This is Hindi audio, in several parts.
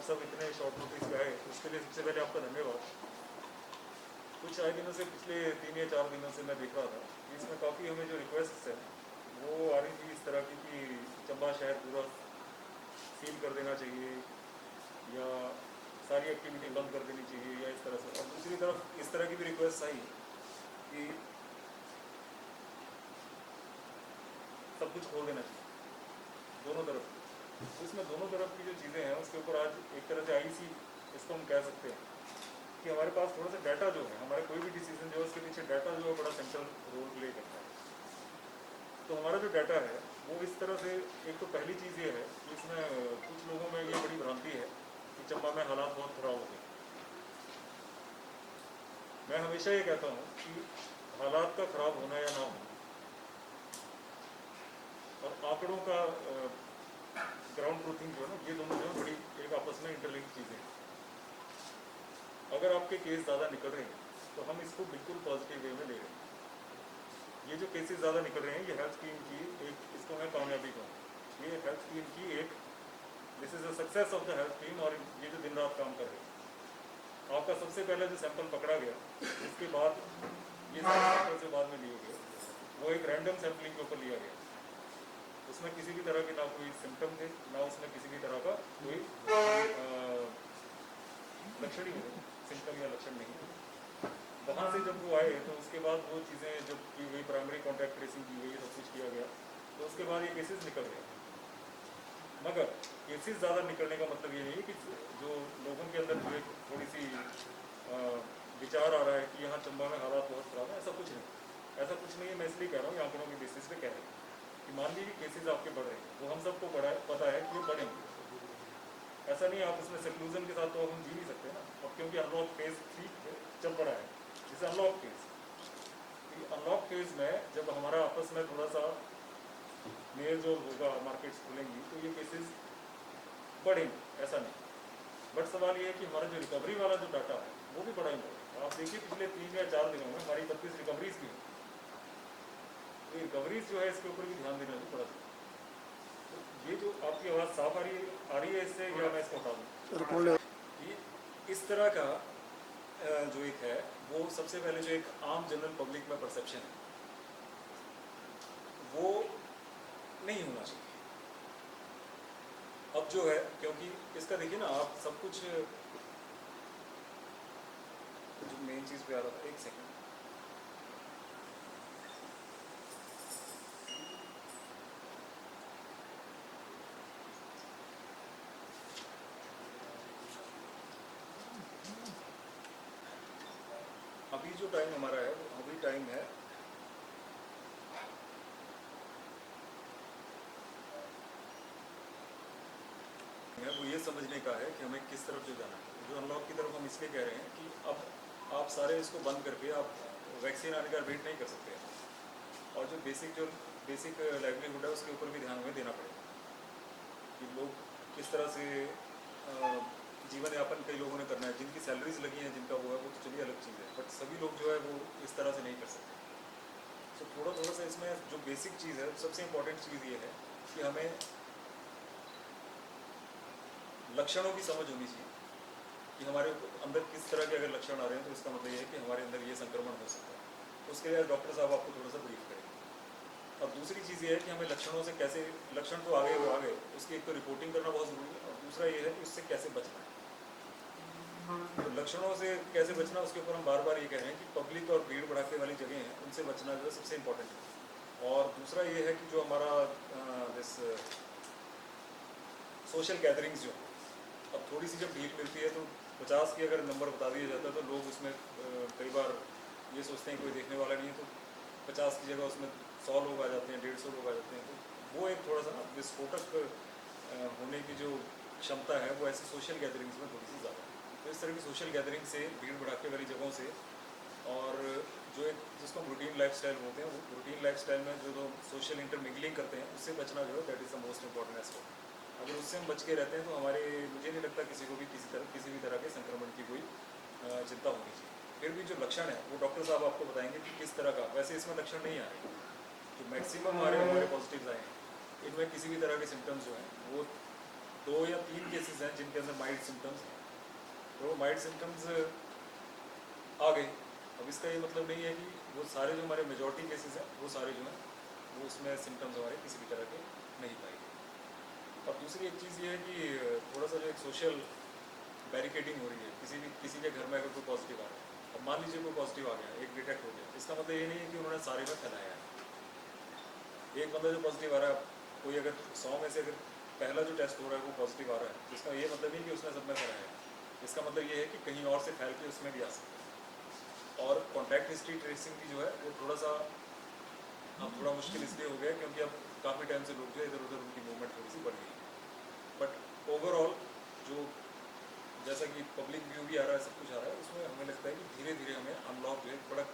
सब इतने शॉर्ट नोटिस पे आए, उसके लिए सबसे पहले आपका धन्यवाद। कुछ आए दिनों से, पिछले 3 या 4 दिनों से मैं देख रहा था कि इसमें काफ़ी हमें जो रिक्वेस्ट है वो आ रही थी इस तरह की कि चंबा शहर पूरा सील कर देना चाहिए या सारी एक्टिविटी बंद कर देनी चाहिए या इस तरह से। और दूसरी तरफ इस तरह की भी रिक्वेस्ट आई कि सब कुछ खोल देना चाहिए, दोनों तरफ। तो इसमें दोनों तरफ की जो चीज़ें हैं उसके ऊपर आज एक तरह से आई सी, इसको हम कह सकते हैं कि हमारे पास थोड़ा सा डाटा जो है, हमारा कोई भी डिसीजन जो है उसके पीछे डाटा जो है बड़ा सेंट्रल रोल प्ले करता है। तो हमारा जो डाटा है वो इस तरह से, एक तो पहली चीज़ ये है कि इसमें कुछ लोगों में ये बड़ी भ्रांति है कि चंबा में हालात बहुत खराब हो गए। मैं हमेशा ये कहता हूँ कि हालात का खराब होना या ना होना और आंकड़ों का ग्राउंड ट्रूथिंग जो है ना, ये दोनों जो है बड़ी एक आपस में इंटरलिंक चीज़ें हैं। अगर आपके केस ज़्यादा निकल रहे हैं तो हम इसको बिल्कुल पॉजिटिव वे में ले रहे हैं। ये जो केसेस ज़्यादा निकल रहे हैं ये हेल्थ स्कीम की एक, इसको मैं कामयाबी कहूँ। ये हेल्थ स्कीम की एक, this is the success of the health scheme. और ये जो दिन रात काम कर रहे हैं, आपका सबसे पहले जो सैंपल पकड़ा गया, उसके बाद ये सैंपल से बाद में लिए गए, वो एक रैंडम सैम्पलिंग के ऊपर लिया गया। उसमें किसी भी तरह के ना कोई सिम्टम थे, ना उसमें किसी भी तरह का कोई लक्षण ही नहीं, सिम्टम या लक्षण नहीं। वहाँ से जब वो आए तो उसके बाद वो चीज़ें जब की गई, प्राइमरी कॉन्टैक्ट ट्रेसिंग की गई, सब कुछ किया गया, तो उसके बाद ये केसेस निकल गए। मगर केसेस ज़्यादा निकलने का मतलब ये नहीं है कि जो लोगों के अंदर जो एक थोड़ी सी विचार आ रहा है कि यहाँ चंबा में हालात बहुत ख़राब है, ऐसा कुछ नहीं। ऐसा कुछ नहीं है। मैं इसलिए कह रहा हूँ, आंकड़ों के बेसिस पे कह रहे हैं कि मान लीजिए केसेस आपके बढ़ रहे हैं, वो हम सबको पता है कि ये बढ़ेंगे। ऐसा नहीं है, आप उसमें सेक्लूजन के साथ तो हम जी नहीं सकते ना। अब क्योंकि अनलॉक फेज ठीक चल पड़ा है, जैसे अनलॉक फेज, अनलॉक फेज में जब हमारा आपस में थोड़ा सा मेल जो होगा, मार्केट्स खुलेंगी, तो ये केसेस बढ़ेंगे, ऐसा नहीं। बट सवाल ये है कि हमारा जो रिकवरी वाला जो डाटा है वो भी बड़ा इंपॉर्टेंट है। आप देखिए पिछले 3 या 4 दिनों में हमारी 32 रिकवरीज की, तो रिकवरीज जो है इसके ऊपर भी ध्यान देना भी पड़ा। तो ये जो आपकी आवाज़ साफ आ रही है इससे, या मैं इसको हटा दूँ? ये इस तरह का जो एक है, वो सबसे पहले जो एक आम जनरल पब्लिक में परसेप्शन है वो नहीं होना चाहिए। अब जो है, क्योंकि इसका देखिए ना, आप सब कुछ जो मेन चीज़ पे आ रहा था, एक सेकंड, अभी जो टाइम हमारा है, अभी टाइम है वो ये समझने का है कि हमें किस तरफ जो जाना है। जो अनलॉक की तरफ हम इसलिए कह रहे हैं कि अब आप सारे इसको बंद करके आप वैक्सीन आने का वेट नहीं कर सकते, और जो बेसिक लाइवलीहुड है उसके ऊपर भी ध्यान हमें देना पड़ेगा कि लोग किस तरह से जीवन यापन कई लोगों ने करना है, जिनकी सैलरीज लगी हैं, जिनका वो है, वो तो चलिए अलग चीज़ है, बट सभी लोग जो है वो इस तरह से नहीं कर सकते। तो थोड़ा सा इसमें जो बेसिक चीज़ है, सबसे इम्पोर्टेंट चीज़ ये है कि हमें लक्षणों की समझ होनी चाहिए कि हमारे अंदर किस तरह के अगर लक्षण आ रहे हैं तो इसका मतलब ये है कि हमारे अंदर ये संक्रमण हो सकता है। उसके लिए डॉक्टर साहब आपको थोड़ा सा ब्रीफ करेंगे। और दूसरी चीज़ ये है कि हमें लक्षणों से कैसे, लक्षण तो आ गए, उसकी एक तो रिपोर्टिंग करना बहुत ज़रूरी है, और दूसरा ये है कि उससे कैसे बचना है। तो लक्षणों से कैसे बचना, उसके ऊपर हम बार बार ये कह रहे हैं कि पब्लिक और भीड़ भड़ाके वाली जगह हैं उनसे बचना जो है सबसे इम्पोर्टेंट है। और दूसरा ये है कि जो हमारा दिस सोशल गैदरिंग्स जो, अब थोड़ी सी जब ढील मिलती है तो 50 की अगर नंबर बता दिया जाता है तो लोग उसमें कई बार ये सोचते हैं कोई देखने वाला नहीं है, तो 50 की जगह उसमें 100 लोग आ जाते हैं, 150 लोग आ जाते हैं। तो वो एक थोड़ा सा ना विस्फोटक होने की जो क्षमता है वो ऐसी सोशल गैदरिंग्स में थोड़ी सी ज़्यादा है। तो इस तरह की सोशल गैदरिंग से, भीड़ भड़ाके वाली जगहों से, और जो एक जिसको हम रूटीन लाइफस्टाइल बोलते हैं, वो रूटीन लाइफस्टाइल में जो सोशल इंटरमिंगलिंग करते हैं, उससे बचना जो है that is the most important aspect. अगर उससे हम बच के रहते हैं तो हमारे, मुझे नहीं लगता किसी को भी किसी भी तरह के संक्रमण की कोई चिंता होनी चाहिए। फिर भी जो लक्षण है वो डॉक्टर साहब आपको बताएंगे कि किस तरह का, वैसे इसमें लक्षण नहीं आ रहे, जो मैक्सिमम हमारे पॉजिटिव्स आए हैं, इनमें किसी भी तरह के सिम्टम्स जो हैं वो 2 या 3 केसेस हैं जिनके अंदर माइल्ड सिम्टम्स हैं, तो माइल्ड सिम्टम्स आ गए। अब इसका ये मतलब नहीं है कि वो सारे जो हमारे मेजॉरिटी केसेस हैं वो सारे जो हैं वो उसमें सिम्टम्स हमारे किसी भी तरह के नहीं पाए गए। और दूसरी एक चीज़ ये है कि थोड़ा सा जो एक सोशल बैरिकेडिंग हो रही है, किसी के घर में अगर कोई पॉजिटिव आ रहा है, अब मान लीजिए कोई पॉजिटिव आ गया, एक डिटेक्ट हो गया, इसका मतलब ये नहीं है कि उन्होंने सारे में फैलाया है। एक बंदा जो पॉजिटिव आ रहा है, कोई अगर 100 में से अगर पहला जो टेस्ट हो रहा है वो पॉजिटिव आ रहा है, तो इसका ये मतलब नहीं कि उसने सब में फैलाया है। इसका मतलब ये है कि कहीं और से फैल के उसमें भी आ सकता है। और कॉन्टैक्ट हिस्ट्री ट्रेसिंग की जो है वो थोड़ा मुश्किल इसलिए हो गया क्योंकि अब काफ़ी टाइम से लोग जो इधर उधर उनकी मूवमेंट थोड़ी सी बढ़ गई है। बट ओवरऑल जो जैसा कि पब्लिक व्यू भी आ रहा है, सब कुछ आ रहा है, उसमें हमें लगता है कि धीरे धीरे हमें अनलॉक जो है बड़ा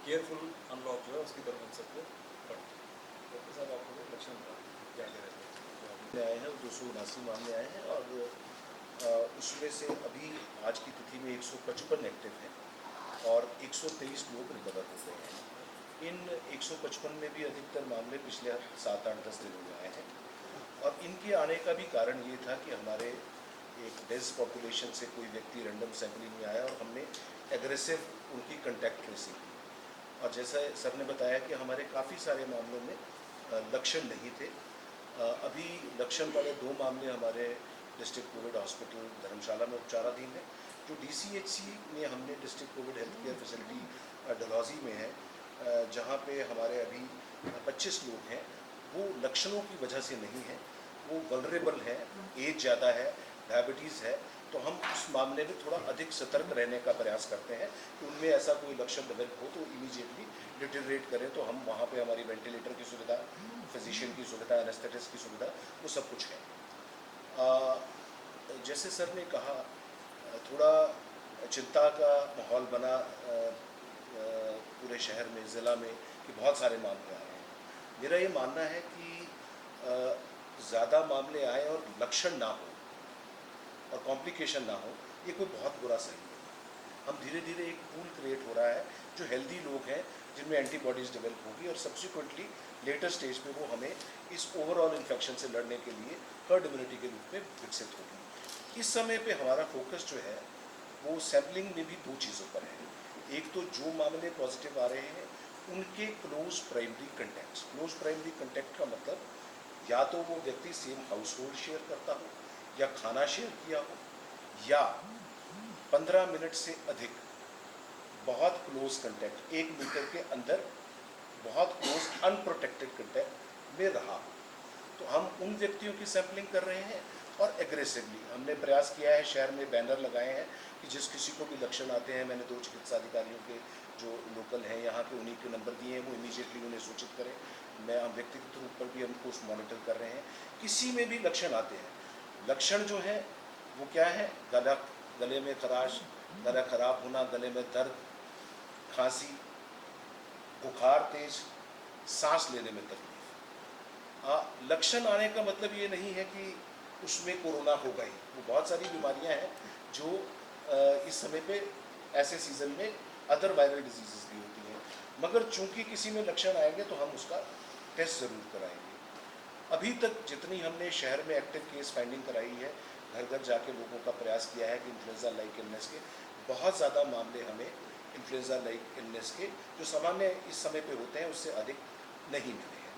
केयरफुल अनलॉक जो है उसकी तरफ हम सबको बढ़ते हैं। डॉक्टर साहब आपको लक्षण क्या कह रहे थे? आए हैं 279 मामले आए हैं और उसमें से अभी आज की तिथि में 155 एक्टिव हैं और 123 लोग रिकवर हो गए हैं। इन 155 में भी अधिकतर मामले पिछले 7-8-10 दिनों में आए हैं और इनके आने का भी कारण ये था कि हमारे एक डेंस पॉपुलेशन से कोई व्यक्ति रैंडम सैंपलिंग में आया और हमने एग्रेसिव उनकी कंटैक्ट ट्रेसिंग की। और जैसा सर ने बताया कि हमारे काफ़ी सारे मामलों में लक्षण नहीं थे। अभी लक्षण वाले 2 मामले हमारे डिस्ट्रिक्ट कोविड हॉस्पिटल धर्मशाला में उपचाराधीन है। जो DCHC में हमने district Covid health care facility Dalhousie में है, जहाँ पे हमारे अभी 25 लोग हैं, वो लक्षणों की वजह से नहीं है, वो वल्नरेबल है, एज ज़्यादा है, डायबिटीज़ है, तो हम उस मामले में थोड़ा अधिक सतर्क रहने का प्रयास करते हैं कि उनमें ऐसा कोई लक्षण डेवलप हो तो इमीडिएटली डिटेरिएट करें, तो हम वहाँ पे हमारी वेंटिलेटर की सुविधा, फिजिशियन की सुविधा, एनेस्थेटिस्ट की सुविधा, वो सब कुछ है। जैसे सर ने कहा, थोड़ा चिंता का माहौल बना पूरे शहर में, ज़िला में, कि बहुत सारे मामले आए हैं। मेरा ये मानना है कि ज़्यादा मामले आए और लक्षण ना हो और कॉम्प्लिकेशन ना हो, ये कोई बहुत बुरा सही है। हम धीरे धीरे एक पूल क्रिएट हो रहा है जो हेल्दी लोग हैं जिनमें एंटीबॉडीज़ डेवलप होगी और सब्सिक्वेंटली लेटर स्टेज में वो हमें इस ओवरऑल इन्फेक्शन से लड़ने के लिए हर्ड इम्यूनिटी के रूप में विकसित होगी। इस समय पे हमारा फोकस जो है वो सैम्पलिंग में भी 2 चीज़ों पर है। एक तो जो मामले पॉजिटिव आ रहे हैं उनके close primary contacts. Close primary contact का मतलब या तो वो व्यक्ति सेम हाउस होल्ड शेयर करता हो, या खाना शेयर किया हो, या 15 मिनट से अधिक बहुत क्लोज कंटैक्ट, 1 मीटर के अंदर बहुत क्लोज अनप्रोटेक्टेड कंटैक्ट में रहा। तो हम उन व्यक्तियों की सैंपलिंग कर रहे हैं और एग्रेसिवली हमने प्रयास किया है, शहर में बैनर लगाए हैं कि जिस किसी को भी लक्षण आते हैं, मैंने 2 चिकित्सा अधिकारियों के जो लोकल हैं यहाँ के, उन्हीं के नंबर दिए हैं, वो इमीडिएटली उन्हें सूचित करें। मैं व्यक्तिगत रूप पर भी हम उसको मॉनिटर कर रहे हैं। किसी में भी लक्षण आते हैं, लक्षण जो है वो क्या है, गले में खराश, गला खराब होना, गले में दर्द, खांसी, बुखार तेज, सांस लेने में तकलीफ। लक्षण आने का मतलब ये नहीं है कि उसमें कोरोना होगा ही। वो बहुत सारी बीमारियां हैं जो इस समय पे ऐसे सीजन में अदर वायरल डिजीजेस भी होती हैं, मगर चूंकि किसी में लक्षण आएंगे तो हम उसका टेस्ट ज़रूर कराएंगे। अभी तक जितनी हमने शहर में एक्टिव केस फाइंडिंग कराई है, घर घर जाके लोगों का प्रयास किया है कि इन्फ्लुएंजा लाइक इलनेस के बहुत ज़्यादा मामले हमें इन्फ्लुएंजा लाइक इलनेस के जो सामान्य इस समय पे होते हैं उससे अधिक नहीं मिले हैं।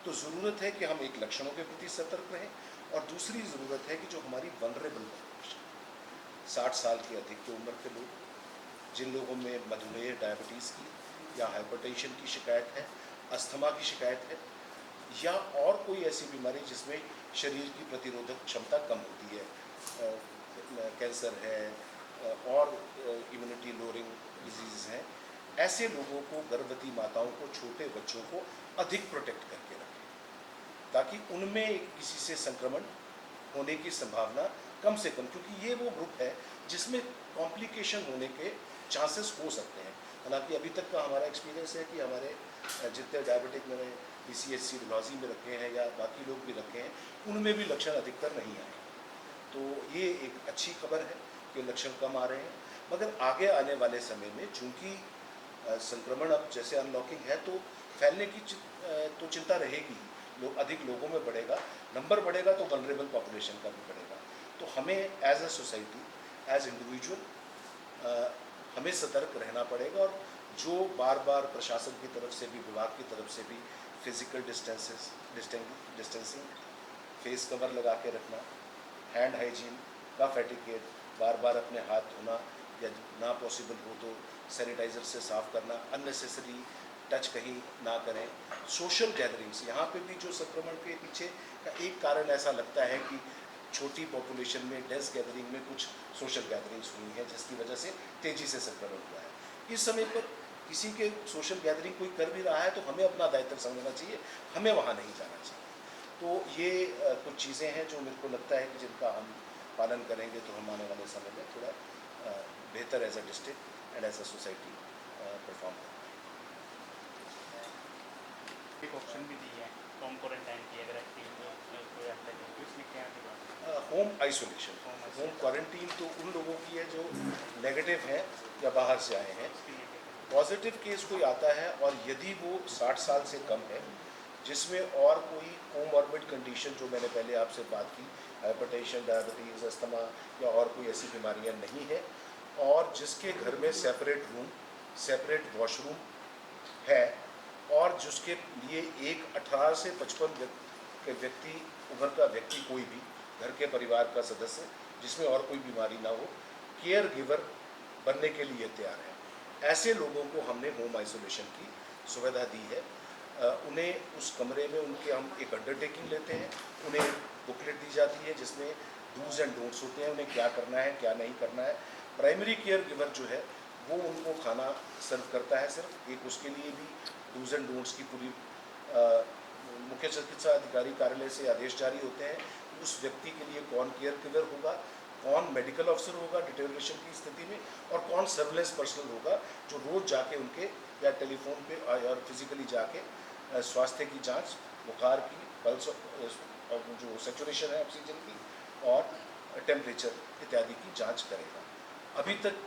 तो ज़रूरत है कि हम एक लक्षणों के प्रति सतर्क रहें, और दूसरी ज़रूरत है कि जो हमारी वल्नरेबल पॉपुलेशन, 60 साल की अधिक की उम्र के लोग, जिन लोगों में मधुमेह, डायबिटीज़ की या हाइपरटेंशन की शिकायत है, अस्थमा की शिकायत है, या और कोई ऐसी बीमारी जिसमें शरीर की प्रतिरोधक क्षमता कम होती है, कैंसर है और इम्यूनिटी लोअरिंग डिजीज़ हैं, ऐसे लोगों को, गर्भवती माताओं को, छोटे बच्चों को अधिक प्रोटेक्ट करके रखें ताकि उनमें किसी से संक्रमण होने की संभावना कम से कम, क्योंकि ये वो ग्रुप है जिसमें कॉम्प्लिकेशन होने के चांसेस हो सकते हैं। हालांकि अभी तक का हमारा एक्सपीरियंस है कि हमारे जितने डायबिटिक मैंने DCHC डलहौजी में रखे हैं या बाकी लोग भी रखे हैं, उनमें भी लक्षण अधिकतर नहीं आए। तो ये एक अच्छी खबर है कि लक्षण कम आ रहे हैं, मगर आगे आने वाले समय में चूँकि संक्रमण अब जैसे अनलॉकिंग है तो फैलने की तो चिंता रहेगी, लोग अधिक लोगों में बढ़ेगा, नंबर बढ़ेगा तो वल्नरेबल पॉपुलेशन पॉपुलेशन का भी बढ़ेगा। तो हमें as a society, as individual हमें सतर्क रहना पड़ेगा, और जो बार बार प्रशासन की तरफ से भी, विभाग की तरफ से भी फिजिकल डिस्टेंसिंग, फेस कवर लगा के रखना, हैंड हाइजीन, कफ एटिकेट, बार बार अपने हाथ धोना, या ना पॉसिबल हो तो सैनिटाइज़र से साफ़ करना, अननेसेसरी टच कहीं ना करें। सोशल गैदरिंग्स, यहाँ पे भी जो संक्रमण के पीछे का एक कारण ऐसा लगता है कि छोटी पॉपुलेशन में, डेंस गैदरिंग में कुछ सोशल गैदरिंग्स हुई हैं, जिसकी वजह से तेज़ी से संक्रमण हुआ है। इस समय पर किसी के सोशल गैदरिंग कोई कर भी रहा है तो हमें अपना दायित्व समझना चाहिए, हमें वहाँ नहीं जाना चाहिए। तो ये कुछ चीज़ें हैं जो मेरे को लगता है कि जिनका हम पालन करेंगे तो हम आने वाले समय में थोड़ा बेहतर as a district and as a society perform करें। एक ऑप्शन भी दी है होम क्वारंटाइन की, अगर कोई आता है तो इसमें क्या होगा? होम आइसोलेशन, होम क्वारंटीन तो उन लोगों की है जो नेगेटिव हैं या बाहर से आए हैं। पॉजिटिव केस कोई आता है और यदि वो 60 साल से कम है, जिसमें और कोई कोमॉर्बिड कंडीशन, जो मैंने पहले आपसे बात की, हाइपरटेंशन, डायबिटीज़, अस्थमा या और कोई ऐसी बीमारियां नहीं है, और जिसके घर में सेपरेट रूम, सेपरेट वॉशरूम है, और जिसके लिए एक 18 से 55 के व्यक्ति, उम्र का व्यक्ति, कोई भी घर के परिवार का सदस्य जिसमें और कोई बीमारी ना हो, केयर गिवर बनने के लिए तैयार है, ऐसे लोगों को हमने होम आइसोलेशन की सुविधा दी है। उन्हें उस कमरे में, उनके हम एक अंडरटेकिंग लेते हैं, उन्हें बुकलेट दी जाती है जिसमें डूज एंड डोंट्स होते हैं, उन्हें क्या करना है, क्या नहीं करना है। प्राइमरी केयर गिवर जो है वो उनको खाना सर्व करता है, सिर्फ एक उसके लिए भी डूज एंड डोंट्स की पूरी मुख्य चिकित्सा अधिकारी कार्यालय से आदेश जारी होते हैं कि उस व्यक्ति के लिए कौन केयर गिवर होगा, कौन मेडिकल ऑफिसर होगा डिटेरियोरेशन की स्थिति में, और कौन सर्विलेंस पर्सनल होगा जो रोज़ जाके उनके या टेलीफोन पे और फिजिकली जाके स्वास्थ्य की जांच, बुखार की, पल्स, और जो सेचुरेशन है ऑक्सीजन की, और टेम्परेचर इत्यादि की जांच करेगा। अभी तक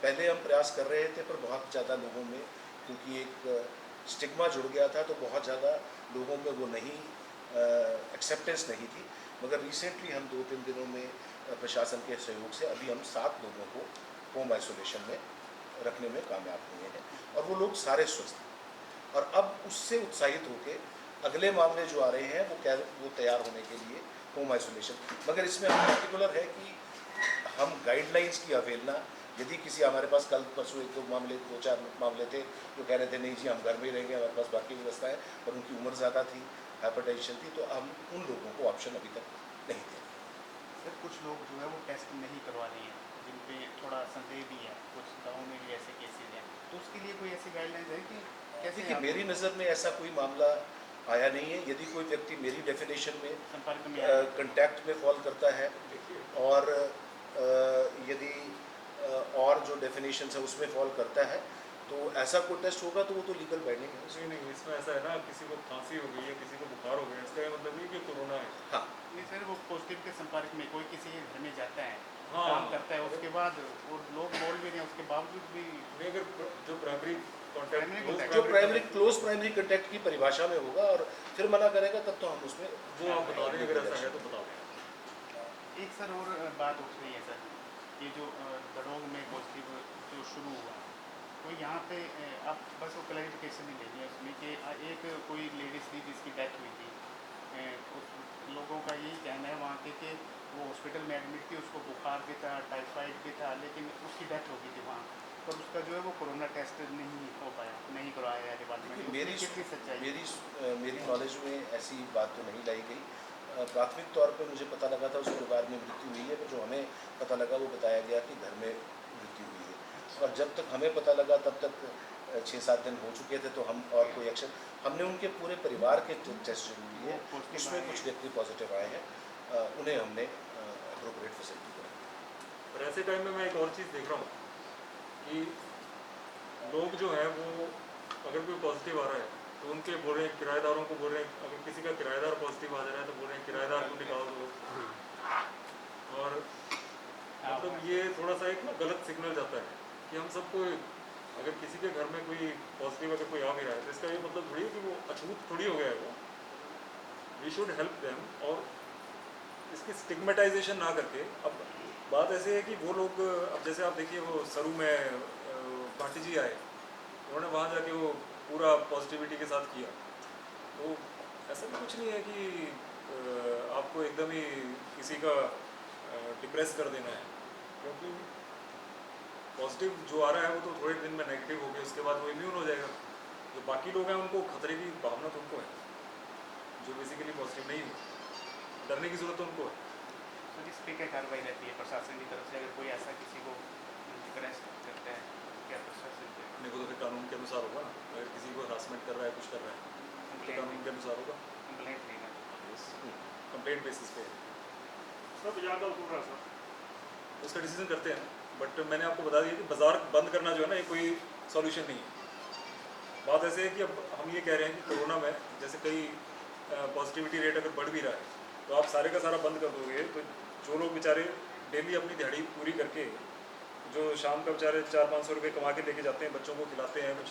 पहले हम प्रयास कर रहे थे, पर बहुत ज़्यादा लोगों में, क्योंकि एक स्टिग्मा जुड़ गया था, तो बहुत ज़्यादा लोगों में वो नहीं एक्सेप्टेंस नहीं थी। मगर रिसेंटली हम 2-3 दिनों में प्रशासन के सहयोग से अभी हम 7 लोगों को होम आइसोलेशन में रखने में कामयाब हुए हैं, और वो लोग सारे स्वस्थ हैं। और अब उससे उत्साहित होकर अगले मामले जो आ रहे हैं वो तैयार होने के लिए होम आइसोलेशन। मगर इसमें हम पर्टिकुलर है कि हम गाइडलाइंस की अवहेलना, यदि किसी, हमारे पास कल परसों 2-4 मामले थे जो कह रहे थे नहीं जी हम घर में ही रहेंगे, हमारे पास बाकी व्यवस्था है, और उनकी उम्र ज़्यादा थी, हाइपरटेंशन थी, तो हम उन लोगों को ऑप्शन अभी तक नहीं दे। सर कुछ लोग जो है वो टेस्ट नहीं करवा रहे हैं, जिन पे थोड़ा संदेह भी है, कुछ गाँव में भी ऐसे केसेज हैं, तो उसके लिए कोई ऐसी गाइडलाइंस है कि कैसे? देखिए, मेरी नज़र में ऐसा कोई मामला आया नहीं है। यदि कोई व्यक्ति मेरी डेफिनेशन में संपर्क में कंटैक्ट में फॉल करता है, और यदि और जो डेफिनेशन है उसमें फॉल करता है, तो ऐसा कोई टेस्ट होगा तो वो तो लीगल बाइंडिंग है। नहीं, इसमें ऐसा है ना, किसी को खांसी हो गई है, किसी को बुखार हो गया, इसका ये मतलब नहीं कि कोरोना है। हाँ, नहीं सर, वो पॉजिटिव के संपर्क में कोई किसी के घर में जाता है, हाँ, काम करता है, उसके बाद और लोग बोल भी रहे हैं, उसके बावजूद भी नहीं, अगर जो प्राइमरी जो क्लोज प्राइमरी कंटैक्ट की परिभाषा में होगा और फिर मना करेगा, तब तो हम उसमें वो आप बता दें, अगर ऐसा है तो बता दें। एक सर और बात उठ रही है सर, ये जो बड़ोग में पॉजिटिव जो शुरू हुआ, तो यहाँ पे आप बस वो क्लैरिफिकेशन ही लेंगे उसमें कि एक कोई लेडीज़ थी जिसकी डेथ हुई थी, उस लोगों का यही कहना है वहाँ के कि वो हॉस्पिटल में एडमिट थी, उसको बुखार भी था, टाइफाइड भी था, लेकिन उसकी डेथ हो गई थी वहाँ, पर उसका जो है वो कोरोना टेस्ट नहीं हो पाया, नहीं करवाया है डिपार्टमेंट। मेरी कितनी सच्चाई? मेरी नॉलेज में ऐसी बात तो नहीं लाई गई। प्राथमिक तौर पे मुझे पता लगा था उस परिवार में मृत्यु हुई है, पर जो हमें पता लगा वो बताया गया कि घर में मृत्यु हुई है, और जब तक हमें पता लगा तब तक 6-7 दिन हो चुके थे, तो हम और कोई एक्शन, हमने उनके पूरे परिवार के टेस्ट जरूर लिए, उसमें कुछ व्यक्ति पॉजिटिव आए हैं, उन्हें हमने अप्रोप्रिएट फैसिलिटी कराई। पर ऐसे टाइम में मैं एक और चीज़ देख रहा हूँ कि लोग जो हैं वो, अगर कोई पॉजिटिव आ रहा है तो उनके बोल रहे हैं, किराएदारों को बोल रहे हैं, अगर किसी का किराएदार पॉजिटिव आ जा रहा है तो बोल रहे हैं किराएदार को निकाल दो, और मतलब ये थोड़ा सा एक ना गलत सिग्नल जाता है कि हम सबको, अगर किसी के घर में कोई पॉजिटिव अगर कोई आ भी रहा है तो इसका ये मतलब थोड़ी है कि वो अछूत थोड़ी हो गया है वो। वी शुड हेल्प देम, और इसकी स्टिग्मेटाइजेशन ना करके, अब बात ऐसे है कि वो लोग, अब जैसे आप देखिए वो सरू में पांटी जी आए, उन्होंने वहाँ जाके वो पूरा पॉजिटिविटी के साथ किया, तो ऐसा भी कुछ नहीं है कि आपको एकदम ही किसी का डिप्रेस कर देना है, क्योंकि पॉजिटिव जो आ रहा है वो तो थोड़े दिन में नेगेटिव हो गया, उसके बाद वो इम्यून हो जाएगा। जो बाकी लोग हैं उनको खतरे की भावना तो उनको है, जो बेसिकली पॉजिटिव नहीं है, डरने की जरूरत तो उनको है। तो जिस पे क्या कार्रवाई रहती है प्रशासन की तरफ से, अगर कोई ऐसा किसी को डिप्रेस करता है, क्या प्रशासन से अपने को तो फिर कानून के अनुसार होगा ना, अगर किसी को हरासमेंट कर रहा है, कुछ कर रहा है, तो कानून के अनुसार होगा, कंप्लेंट देना? कंप्लेंट बेसिस पे सब ज़्यादा हो रहा सर। उसका डिसीजन करते हैं। बट मैंने आपको बता दिया कि बाज़ार बंद करना जो है ना, ये कोई सॉल्यूशन नहीं है। बात ऐसे है कि अब हम ये कह रहे हैं कि कोरोना में जैसे कई पॉजिटिविटी रेट अगर बढ़ भी रहा है, तो आप सारे का सारा बंद कर दोगे, तो जो लोग बेचारे डेली अपनी दिहाड़ी पूरी करके, जो शाम का बेचारे 400-500 रुपये कमा के लेके जाते हैं, बच्चों को खिलाते हैं, कुछ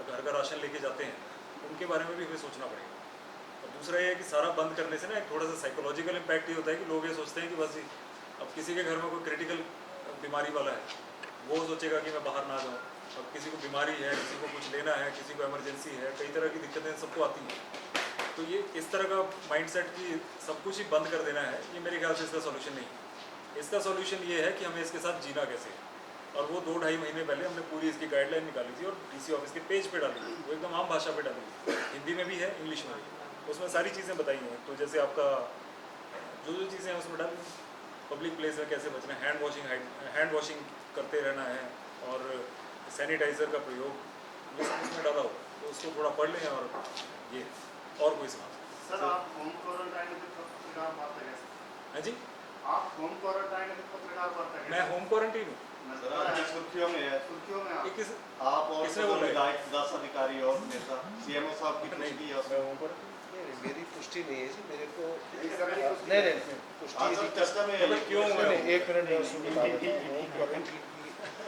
घर का राशन लेके जाते हैं, उनके बारे में भी हमें सोचना पड़ेगा। और दूसरा ये है कि सारा बंद करने से ना एक थोड़ा सा साइकोलॉजिकल इम्पैक्ट ये होता है कि लोग ये सोचते हैं कि बस अब किसी के घर में कोई क्रिटिकल बीमारी वाला है, वो सोचेगा कि मैं बाहर ना जाऊँ। अब किसी को बीमारी है, किसी को कुछ लेना है, किसी को इमरजेंसी है, कई तरह की दिक्कतें सबको आती हैं, तो ये इस तरह का माइंडसेट कि सब कुछ ही बंद कर देना है, ये मेरे ख्याल से इसका सॉल्यूशन नहीं है। इसका सॉल्यूशन ये है कि हमें इसके साथ जीना कैसे है। और वो 2-2.5 महीने पहले हमने पूरी इसकी गाइडलाइन निकाली थी और डीसी ऑफिस के पेज पे डाली थी, वो एकदम आम भाषा पे डाली थी, हिंदी में भी है, इंग्लिश में भी, उसमें सारी चीज़ें बताई हैं। तो जैसे आपका जो चीज़ें हैं उसमें डाली, पब्लिक प्लेस में कैसे बचना है, हैंड वॉशिंग करते रहना है, और सैनिटाइज़र का प्रयोग, ये सब उसमें डाला हो, तो उसको थोड़ा पढ़ लें। और ये और कोई सवाल? सर आप होम क्वारंटाइन में पत्रकार वार्ता कैसे? हाँ जी, आप होम क्वारंटाइन में पत्रकार वार्ता मैं होम क्वारंटीन हूँ। सर आज की सुर्खियों में है, सुर्खियों में ये किस आप और किसने बोला है? विधायक 10 अधिकारी और नेता सीएमओ साहब की नहीं, पुष्टि है मैं होम क्वारंटीन नहीं, मेरी पुष्टि नहीं है जी, मेरे को नहीं, नहीं पुष्टि आज यदि सब चर्चा में मतलब क्यों नहीं, मैं नहीं, एक मिनट मैं उसको बता देता हूँ। होम क्वारंटीन की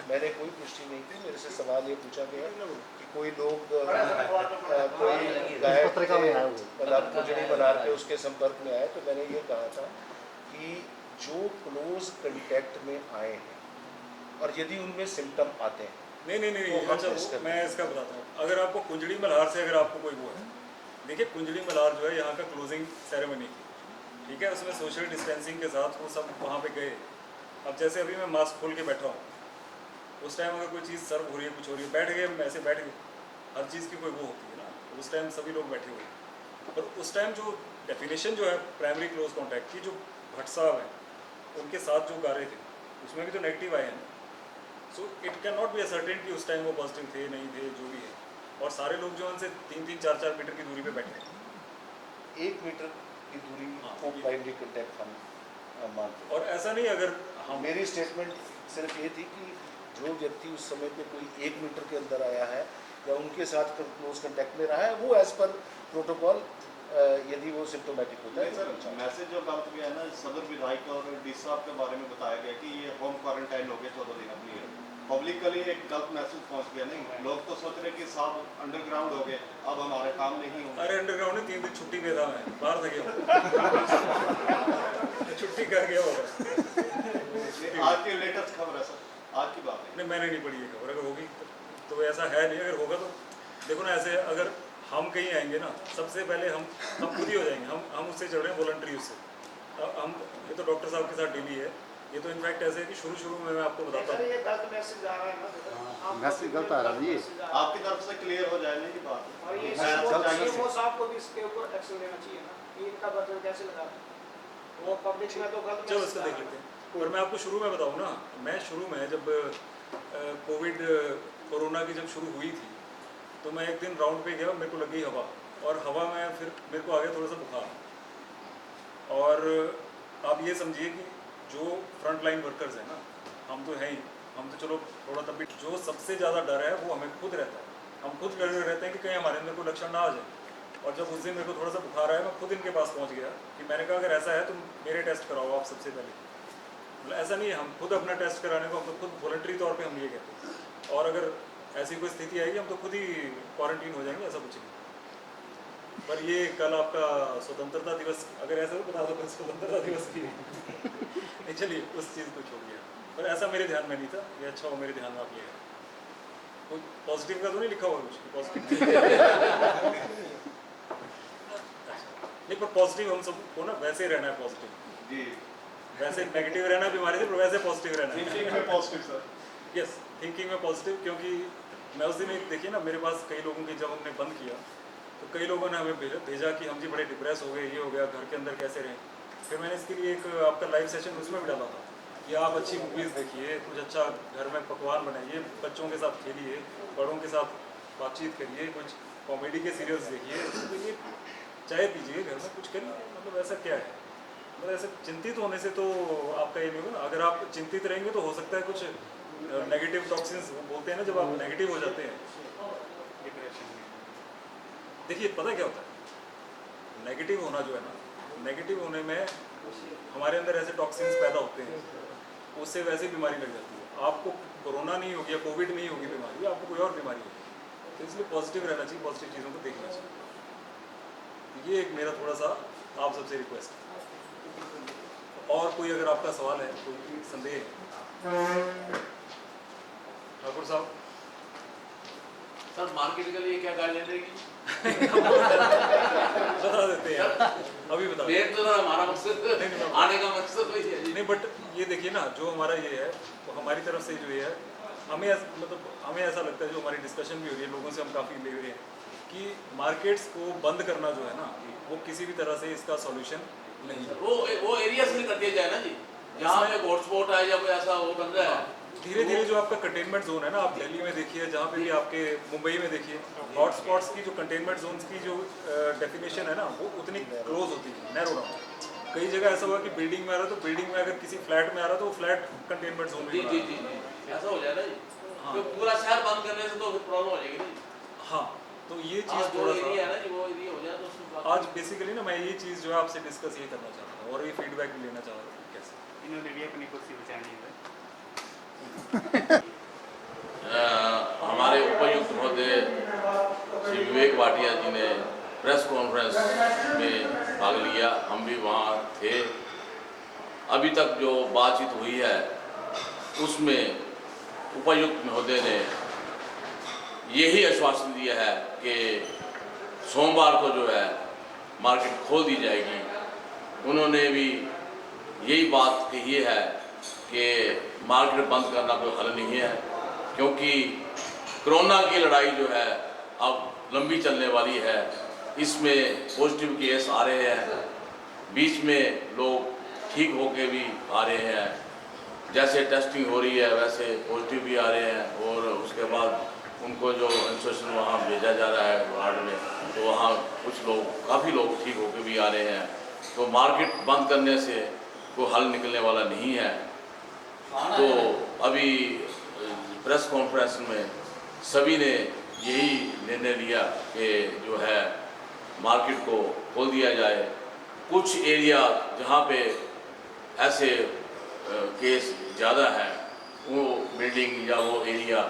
मैंने कोई पुष्टि नहीं की। मेरे से सवाल ये पूछा गया कि कोई लोग कोई गायक मतलब कुजड़ी बना के उसके संपर्क में आए, तो मैंने ये कहा था कि जो क्लोज कंटेक्ट में आए हैं और यदि उनमें सिम्टम आते हैं, नहीं, तो हम अच्छा टेस्ट करते मैं इसका बताता हूँ। अगर आपको कुंजड़ी मल्हार से अगर आपको कोई वो है, देखिए कुंजड़ी मल्हार जो है यहाँ का क्लोजिंग सेरेमनी, ठीक है, उसमें सोशल डिस्टेंसिंग के साथ वो सब वहाँ पे गए। अब जैसे अभी मैं मास्क खोल के बैठा हूँ, उस टाइम अगर कोई चीज़ सर्व हो रही है, कुछ हो रही है, बैठ गए, हम ऐसे बैठ गए, हर चीज़ की कोई वो होती है ना, उस टाइम सभी लोग बैठे हुए हैं। पर उस टाइम जो डेफिनेशन जो है प्राइमरी क्लोज कॉन्टैक्ट की, जो भट्ट साहब हैं उनके साथ जो गा रहे थे, उसमें भी तो नेगेटिव आए हैं। So it can not be ascertain कि उस टाइम वो पॉजिटिव थे, नहीं थे, जो भी है। और सारे लोग जो उनसे 3-3, 4-4 मीटर की दूरी पे बैठे हैं। 1 मीटर की दूरी हाँ, को ये- प्राइमरी कंटेक्ट हम मानते हैं। और ऐसा नहीं, अगर हम मेरी स्टेटमेंट सिर्फ ये थी कि जो व्यक्ति उस समय पे कोई 1 मीटर के अंदर आया है या उनके साथ क्लोज कंटेक्ट में रहा है, वो एज पर प्रोटोकॉल यदि वो सिम्टोमेटिक होता है नहीं तो सर, पहचान। मैसेज जो गलत गया है ना, सदर विधायक और डी साहब के बारे में बताया गया कि ये होम क्वारंटाइन हो गए 14 दिन अपनी है। पब्लिकली एक गलत मैसेज पहुंच गया। नहीं, लोग तो सोच रहे कि साहब अंडरग्राउंड हो गए, अब हमारे काम नहीं होंगे। अरे अंडरग्राउंड में 3 दिन छुट्टी पे था, मैं बाहर था गया छुट्टी कर गया होगा। आज की लेटेस्ट खबर है सर, आज की बात है। नहीं, मैंने नहीं पढ़ी ये खबर, अगर होगी तो ऐसा है नहीं। अगर होगा तो देखो ना, ऐसे अगर हम कहीं आएंगे ना, सबसे पहले हम खुद ही हो जाएंगे, हम उससे चल रहे हैं वॉलंटरी उससे। हम ये तो डॉक्टर साहब के साथ डेली है, ये तो इनफैक्ट ऐसे है कि शुरू में मैं आपको बताता हूँ। ये गलत मैसेज आ रहा है ना, मैसेज गलत आ रहा है ये। आपकी तरफ से क्लियर हो जाए ना ये बात। और ये मैं सीएमओ साहब को भी इसके ऊपर एक्शन लेना चाहिए ना, कि इनका बदल कैसे लगा वो पब्लिक में तो गलत चलो मैसेज इसको आ देख रहा है। लेते हैं। और मैं आपको शुरू में बताऊँ ना, मैं शुरू में जब कोरोना की जब शुरू हुई थी, तो मैं एक दिन राउंड पे गया, मेरे को लग गई हवा, और हवा में फिर मेरे को आ गया थोड़ा सा बुखार। और आप ये समझिए कि जो फ्रंट लाइन वर्कर्स हैं ना, हम तो हैं ही, हम तो चलो थोड़ा तब भी, जो सबसे ज़्यादा डर है वो हमें खुद रहता है। हम खुद डरे रहते हैं कि कहीं हमारे अंदर कोई लक्षण ना आ जाए। और जब उस दिन मेरे को थोड़ा सा बुखार आया, मैं खुद इनके पास पहुंच गया कि मैंने कहा अगर ऐसा है तो मेरे टेस्ट कराओ आप सबसे पहले। मतलब ऐसा नहीं है, हम खुद अपना टेस्ट कराने को, हम तो खुद वॉलंटरी तौर पे हम ये कहते हैं। और अगर ऐसी कोई स्थिति आएगी, हम तो खुद ही क्वारंटीन हो जाएंगे, ऐसा कुछ नहीं। पर ये कल आपका स्वतंत्रता दिवस, अगर ऐसा हो बता दो स्वतंत्रता दिवस की नहीं, चलिए उस चीज़ को छोड़िए, पर ऐसा मेरे ध्यान में नहीं था। ये अच्छा हो मेरे ध्यान में आप ये है, कोई पॉजिटिव का तो नहीं लिखा हुआ कुछ पॉजिटिव नहीं, पर पॉजिटिव हम सबको ना वैसे रहना है, पॉजिटिव जी वैसे नेगेटिव रहना बीमारी से, पर वैसे पॉजिटिव रहना थिंकिंग है। में पॉजिटिव सर। यस, थिंकिंग में पॉजिटिव, क्योंकि मैं उस दिन एक देखिए ना, मेरे पास कई लोगों की, जब हमने बंद किया तो कई लोगों ने हमें भेजा कि हम जी बड़े डिप्रेस हो गए, ये हो गया, घर के अंदर कैसे रहें। फिर मैंने इसके लिए एक आपका लाइव सेशन उसमें भी डाला था कि आप अच्छी मूवीज़ देखिए, कुछ अच्छा घर में पकवान बनाइए, बच्चों के साथ खेलिए, बड़ों के साथ बातचीत करिए, कुछ कॉमेडी के सीरियल्स देखिए, तो ये चाय पीजिए, घर में कुछ करिए। मतलब ऐसा क्या है, मतलब ऐसे चिंतित होने से तो आपका ये नहीं होगा ना। अगर आप चिंतित रहेंगे तो हो सकता है कुछ नेगेटिव टॉक्सिन्स बोलते हैं ना, जब आप नेगेटिव हो जाते हैं, डिप्रेशन में देखिए पता क्या होता है, नेगेटिव होना जो है ना, नेगेटिव होने में हमारे अंदर ऐसे टॉक्सिन्स पैदा होते हैं, उससे वैसे बीमारी लग जाती है। आपको कोरोना नहीं होगी या कोविड नहीं होगी बीमारी, आपको कोई और बीमारी होगी। तो इसलिए पॉजिटिव रहना चाहिए, पॉजिटिव चीज़ों को देखना चाहिए। ये एक मेरा थोड़ा सा आप सबसे रिक्वेस्ट है। और कोई अगर आपका सवाल है, कोई संदेह है, ठाकुर साहब। सर मार्केट के लिए क्या गाइडलाइन रहेगी? बता देते हैं, अभी बता देते हैं। मेन तो सर हमारा मकसद नहीं, आने का मकसद वही है जी। नहीं, बट ये देखिए ना, जो हमारा ये है, तो हमारी तरफ से जो ये है, मतलब हमें ऐसा लगता है, जो हमारी डिस्कशन भी हो रही है, लोगों से हम काफ़ी ले रहे हैं कि मार्केट्स को बंद करना जो है ना, वो किसी भी तरह से इसका सॉल्यूशन नहीं है। वो एरिया से कर दिया जाए ना जी, जहाँ पे हॉटस्पॉट है या कोई ऐसा वो बन रहा है। धीरे धीरे जो आपका कंटेनमेंट जोन है ना, आप दिल्ली में देखिए, जहाँ पे भी आपके मुंबई में देखिए, हॉटस्पॉट्स की जो कंटेनमेंट जोन्स की जो डेफिनेशन है ना, वो उतनी क्लोज होती है, नैरो डाउन। कई जगह ऐसा हुआ कि बिल्डिंग में आ रहा तो बिल्डिंग में, अगर किसी फ्लैट में आ रहा तो वो फ्लैट कंटेनमेंट जोन जी में जी जी जी ऐसा हो जाए ना जी। हाँ। तो पूरा शहर बंद करने से तो फिर प्रॉब्लम हो जाएगी ना। हाँ, तो ये आज चीज़ जो थोड़ा एरिया है सा ना जी, वो एरिया हो जाए तो उसमें बात- आज बेसिकली ना, मैं ये चीज़ जो है आपसे डिस्कस ये करना चाहता था, और ये फीडबैक भी लेना चाह रहा था कैसे। इन्होंने भी अपनी कुर्सी बचानी है। हमारे उपायुक्त महोदय श्री विवेक भाटिया जी ने प्रेस कॉन्फ्रेंस में भाग लिया, हम भी वहाँ थे। अभी तक जो बातचीत हुई है उसमें उपायुक्त महोदय ने यही आश्वासन दिया है कि सोमवार को जो है मार्केट खोल दी जाएगी। उन्होंने भी यही बात कही है कि मार्केट बंद करना कोई हल नहीं है, क्योंकि कोरोना की लड़ाई जो है अब लंबी चलने वाली है। इसमें पॉजिटिव केस आ रहे हैं, बीच में लोग ठीक होके भी आ रहे हैं, जैसे टेस्टिंग हो रही है वैसे पॉजिटिव भी आ रहे हैं, और उसके बाद उनको जो इंस्ट्रक्शन वहाँ भेजा जा रहा है वार्ड में, तो वहाँ कुछ लोग, काफ़ी लोग ठीक होके भी आ रहे हैं। तो मार्केट बंद करने से कोई हल निकलने वाला नहीं है। तो अभी प्रेस कॉन्फ्रेंस में सभी ने यही निर्णय लिया कि जो है मार्केट को खोल दिया जाए। कुछ एरिया जहाँ पे ऐसे केस ज़्यादा हैं, वो बिल्डिंग या वो एरिया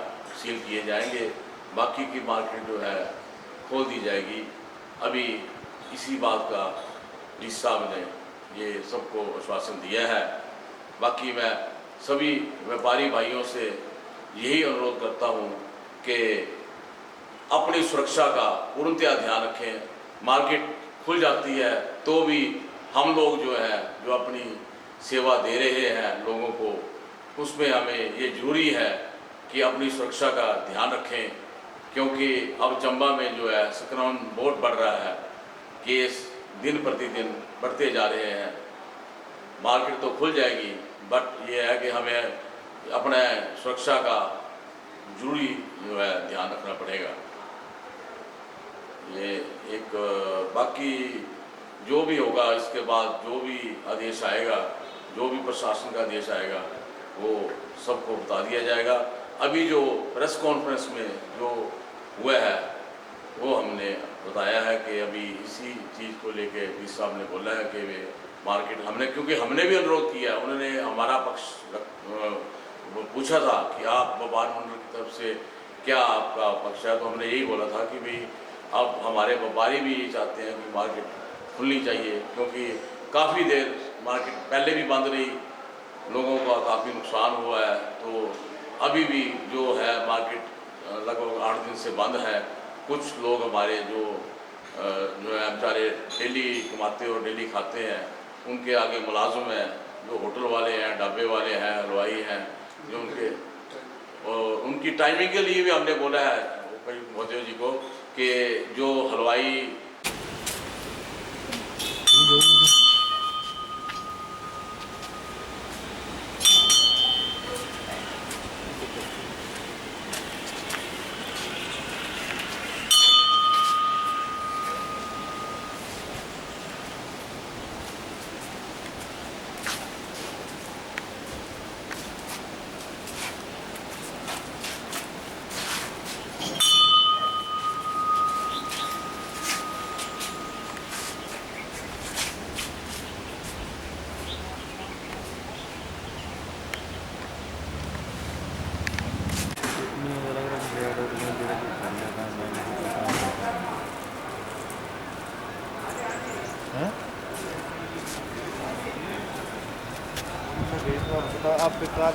सील किए जाएंगे, बाकी की मार्केट जो है खोल दी जाएगी। अभी इसी बात का डी साहब ने ये सबको आश्वासन दिया है। बाकी मैं सभी व्यापारी भाइयों से यही अनुरोध करता हूँ कि अपनी सुरक्षा का पूर्णतया ध्यान रखें। मार्केट खुल जाती है तो भी हम लोग जो है, जो अपनी सेवा दे रहे हैं लोगों को, उसमें हमें ये जरूरी है कि अपनी सुरक्षा का ध्यान रखें, क्योंकि अब चंबा में जो है संक्रमण बहुत बढ़ रहा है, केस दिन प्रतिदिन बढ़ते जा रहे हैं। मार्केट तो खुल जाएगी, बट ये है कि हमें अपने सुरक्षा का जरूरी जो है ध्यान रखना पड़ेगा। ये एक बाकी जो भी होगा इसके बाद, जो भी आदेश आएगा, जो भी प्रशासन का आदेश आएगा, वो सबको बता दिया जाएगा। अभी जो प्रेस कॉन्फ्रेंस में जो हुआ है वो हमने बताया है कि अभी इसी चीज़ को लेके डी साहब ने बोला है कि वे मार्केट, हमने, क्योंकि हमने भी अनुरोध किया, उन्होंने हमारा पक्ष पूछा था कि आप व्यापार मंडल की तरफ से क्या आपका पक्ष है, तो हमने यही बोला था कि भाई अब हमारे व्यापारी भी यही चाहते हैं कि मार्केट खुलनी चाहिए, क्योंकि काफ़ी देर मार्केट पहले भी बंद रही, लोगों का काफ़ी नुकसान हुआ है। तो अभी भी जो है मार्केट लगभग 8 दिन से बंद है। कुछ लोग हमारे जो है बेचारे डेली कमाते और डेली खाते हैं, उनके आगे मुलाजिम हैं, जो होटल वाले हैं, ढाबे वाले हैं, हलवाई हैं, जो उनके और उनकी टाइमिंग के लिए भी हमने बोला है मोदी जी को कि जो हलवाई आप बेकार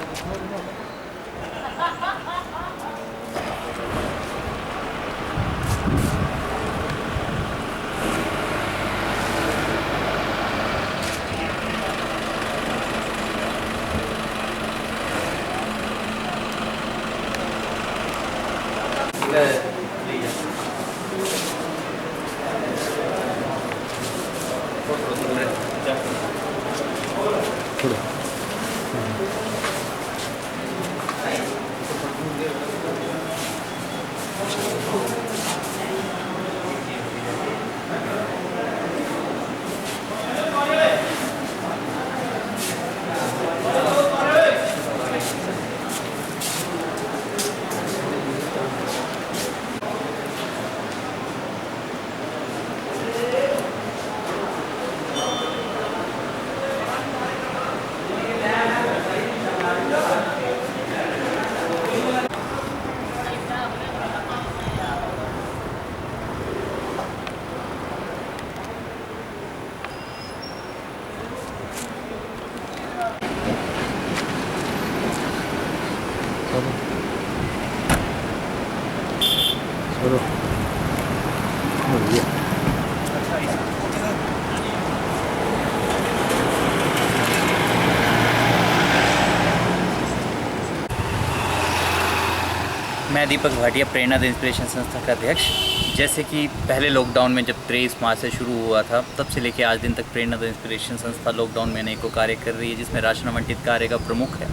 मैं दीपक भाटिया, प्रेरणा द इंस्पिरेशन संस्था का अध्यक्ष। जैसे कि पहले लॉकडाउन में जब 23 मार्च से शुरू हुआ था, तब से लेकर आज दिन तक प्रेरणा द इंस्पिरेशन संस्था लॉकडाउन में अनेकों कार्य कर रही है, जिसमें राशन आवंटित कार्य का प्रमुख है।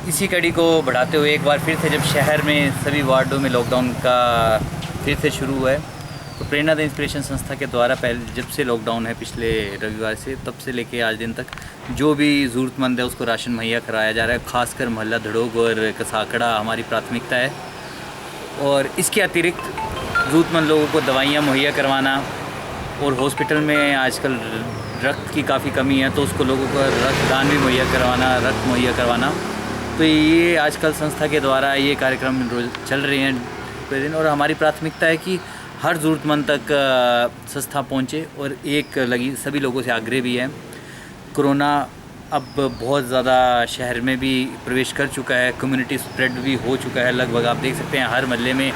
इसी कड़ी को बढ़ाते हुए एक बार फिर से जब शहर में सभी वार्डों में लॉकडाउन का फिर से शुरू हुआ है, तो प्रेरणा द इंस्पिरेशन संस्था के द्वारा पहले जब से लॉकडाउन है पिछले रविवार से, तब से लेके आज दिन तक जो भी ज़रूरतमंद है उसको राशन मुहैया कराया जा रहा है। ख़ासकर मोहल्ला धड़ोग और कसाकड़ा हमारी प्राथमिकता है। और इसके अतिरिक्त ज़रूरतमंद लोगों को दवाइयाँ मुहैया करवाना, और हॉस्पिटल में आजकल रक्त की काफ़ी कमी है, तो उसको लोगों को रक्तदान भी मुहैया करवाना, रक्त मुहैया करवाना। तो ये आजकल संस्था के द्वारा ये कार्यक्रम रोज चल रहे हैं पूरे दिन। और हमारी प्राथमिकता है कि हर ज़रूरतमंद तक संस्था पहुँचे। और एक लगी सभी लोगों से आग्रह भी है, कोरोना अब बहुत ज़्यादा शहर में भी प्रवेश कर चुका है, कम्युनिटी स्प्रेड भी हो चुका है लगभग। आप देख सकते हैं हर मोहल्ले में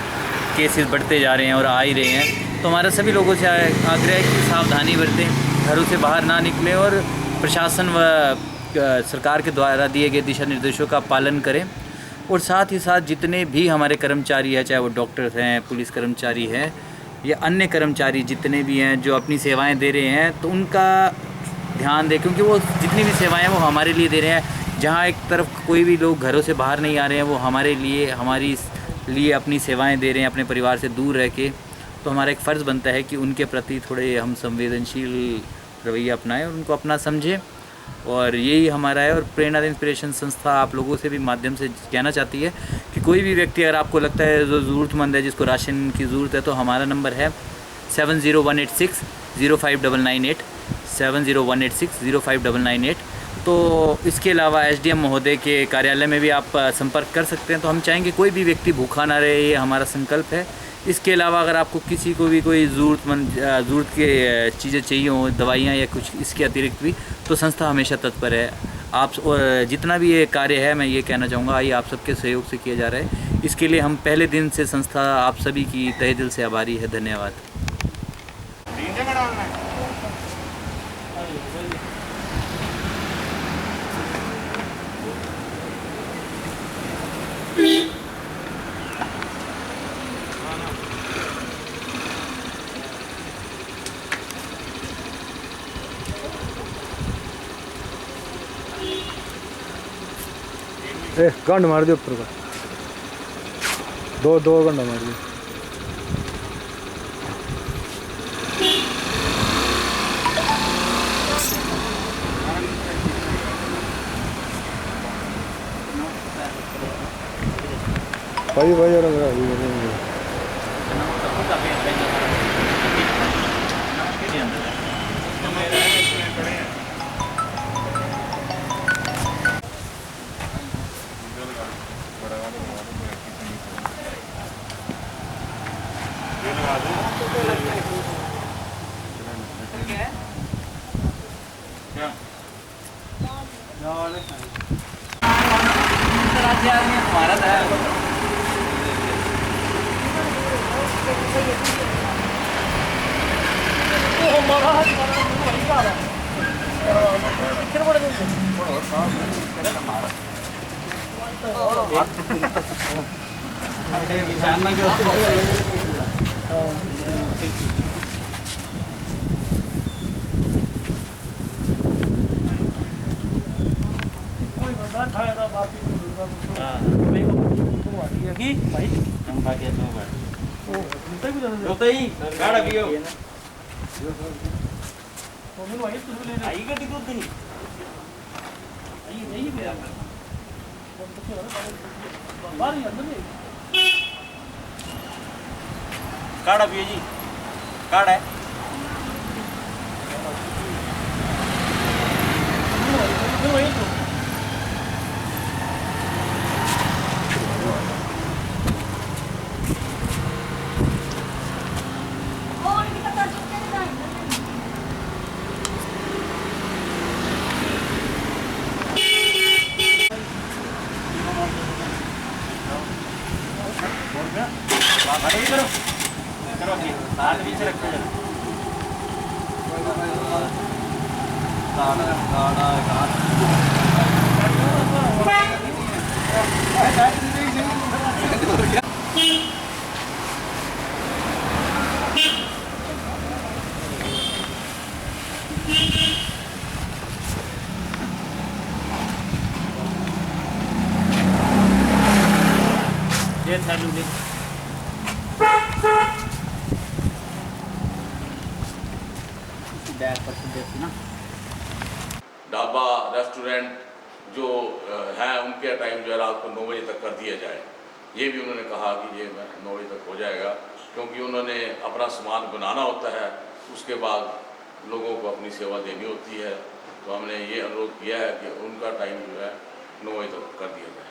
केसेस बढ़ते जा रहे हैं और आ ही रहे हैं। तो हमारा सभी लोगों से आग्रह है कि सावधानी बरतें, घरों से बाहर ना निकलें और प्रशासन व सरकार के द्वारा दिए गए दिशा निर्देशों का पालन करें। और साथ ही साथ जितने भी हमारे कर्मचारी हैं, चाहे वो डॉक्टर्स हैं, पुलिस कर्मचारी हैं या अन्य कर्मचारी जितने भी हैं जो अपनी सेवाएँ दे रहे हैं, तो उनका ध्यान दें, क्योंकि वो जितनी भी सेवाएं वो हमारे लिए दे रहे हैं। जहाँ एक तरफ कोई भी लोग घरों से बाहर नहीं आ रहे हैं, वो हमारे लिए अपनी सेवाएं दे रहे हैं अपने परिवार से दूर रह के। तो हमारा एक फ़र्ज़ बनता है कि उनके प्रति थोड़े हम संवेदनशील रवैया अपनाएं और उनको अपना समझें। और यही हमारा है। और प्रेरणा द इंस्पिरेशन संस्था आप लोगों से भी माध्यम से कहना चाहती है कि कोई भी व्यक्ति अगर आपको लगता है जो ज़रूरतमंद है, जिसको राशन की ज़रूरत है, तो हमारा नंबर है 7018605998 7018605998। तो इसके अलावा SDM महोदय के कार्यालय में भी आप संपर्क कर सकते हैं। तो हम चाहेंगे कोई भी व्यक्ति भूखा ना रहे, ये हमारा संकल्प है। इसके अलावा अगर आपको किसी को भी कोई ज़रूरत के चीज़ें चाहिए हों, दवाइयाँ या कुछ इसके अतिरिक्त भी, तो संस्था हमेशा तत्पर है। आप जितना भी ये कार्य है, मैं ये कहना चाहूँगा, ये आप सबके सहयोग से किया जा रहा है। इसके लिए हम पहले दिन से संस्था आप सभी की तहे दिल से आभारी है। धन्यवाद। गंड मार दियो ऊपर का, दो गंडा मार दियो। भाई काढ़ा पिए जी, काढ़ा है। ढाबा रेस्टोरेंट जो हैं उनके टाइम जो है रात को 9 बजे तक कर दिया जाए। ये भी उन्होंने कहा कि ये 9 बजे तक हो जाएगा, क्योंकि उन्होंने अपना सामान बनाना होता है, उसके बाद लोगों को अपनी सेवा देनी होती है। तो हमने ये अनुरोध किया है कि उनका टाइम जो है 9 बजे तक कर दिया जाए।